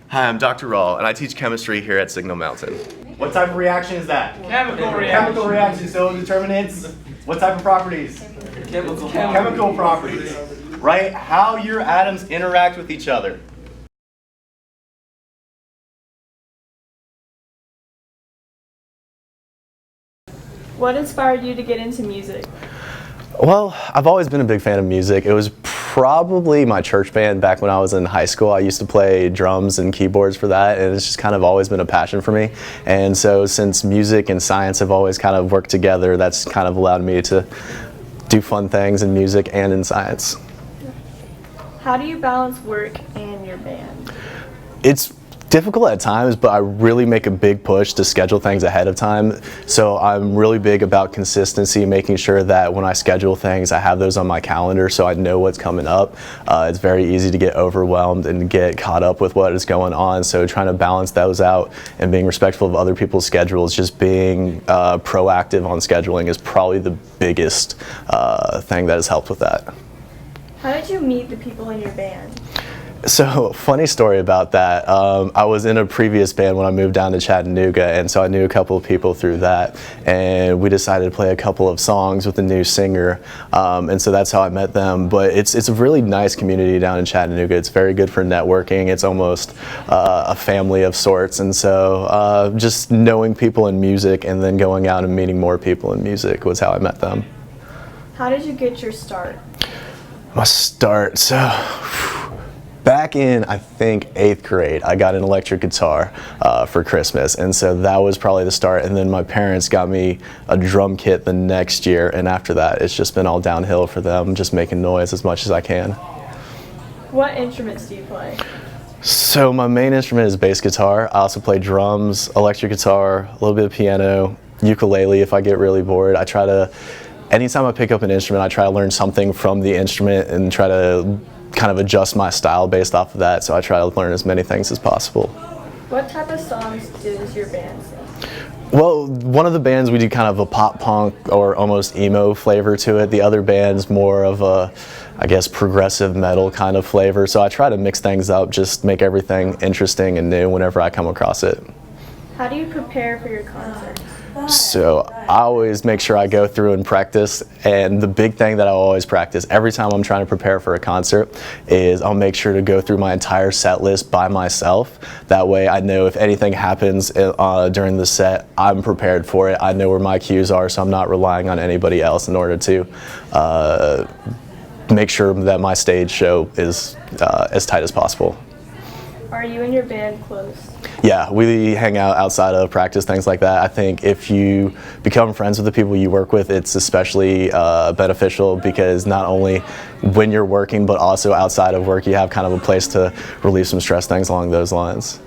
Hi, I'm Dr. Rawl, and I teach chemistry here at Signal Mountain. What type of reaction is that? Chemical reaction. Chemical reaction. So determinants. What type of properties? Chemical properties. Right? How your atoms interact with each other. What inspired you to get into music? Well, I've always been a big fan of music. It was probably my church band back when I was in high school. I used to play drums and keyboards for that, and it's just kind of always been a passion for me. And so since music and science have always kind of worked together, that's kind of allowed me to do fun things in music and in science. How do you balance work and your band? It's difficult at times, but I really make a big push to schedule things ahead of time. So I'm really big about consistency, making sure that when I schedule things, I have those on my calendar so I know what's coming up. It's very easy to get overwhelmed and get caught up with what is going on. So trying to balance those out and being respectful of other people's schedules, just being proactive on scheduling is probably the biggest thing that has helped with that. How did you meet the people in your band? So, funny story about that. I was in a previous band when I moved down to Chattanooga, and so I knew a couple of people through that, and we decided to play a couple of songs with a new singer, and so that's how I met them. But it's a really nice community down in Chattanooga. It's very good for networking. It's almost a family of sorts, and so just knowing people in music and then going out and meeting more people in music was how I met them. How did you get your start? My start, so back in, I think, 8th grade, I got an electric guitar for Christmas, and so that was probably the start. And then my parents got me a drum kit the next year, and after that, it's just been all downhill for them, just making noise as much as I can. What instruments do you play? So my main instrument is bass guitar. I also play drums, electric guitar, a little bit of piano, ukulele if I get really bored. Anytime I pick up an instrument, I try to learn something from the instrument and try to kind of adjust my style based off of that, so I try to learn as many things as possible. What type of songs does your band sing? Well, one of the bands we do kind of a pop punk or almost emo flavor to it. The other band's more of a, I guess, progressive metal kind of flavor, so I try to mix things up, just make everything interesting and new whenever I come across it. How do you prepare for your concerts? So I always make sure I go through and practice, and the big thing that I always practice every time I'm trying to prepare for a concert is I'll make sure to go through my entire set list by myself. That way I know if anything happens during the set, I'm prepared for it. I know where my cues are, so I'm not relying on anybody else in order to make sure that my stage show is as tight as possible. Are you and your band close? Yeah, we hang out outside of practice, things like that. I think if you become friends with the people you work with, it's especially beneficial because not only when you're working, but also outside of work, you have kind of a place to relieve some stress, things along those lines.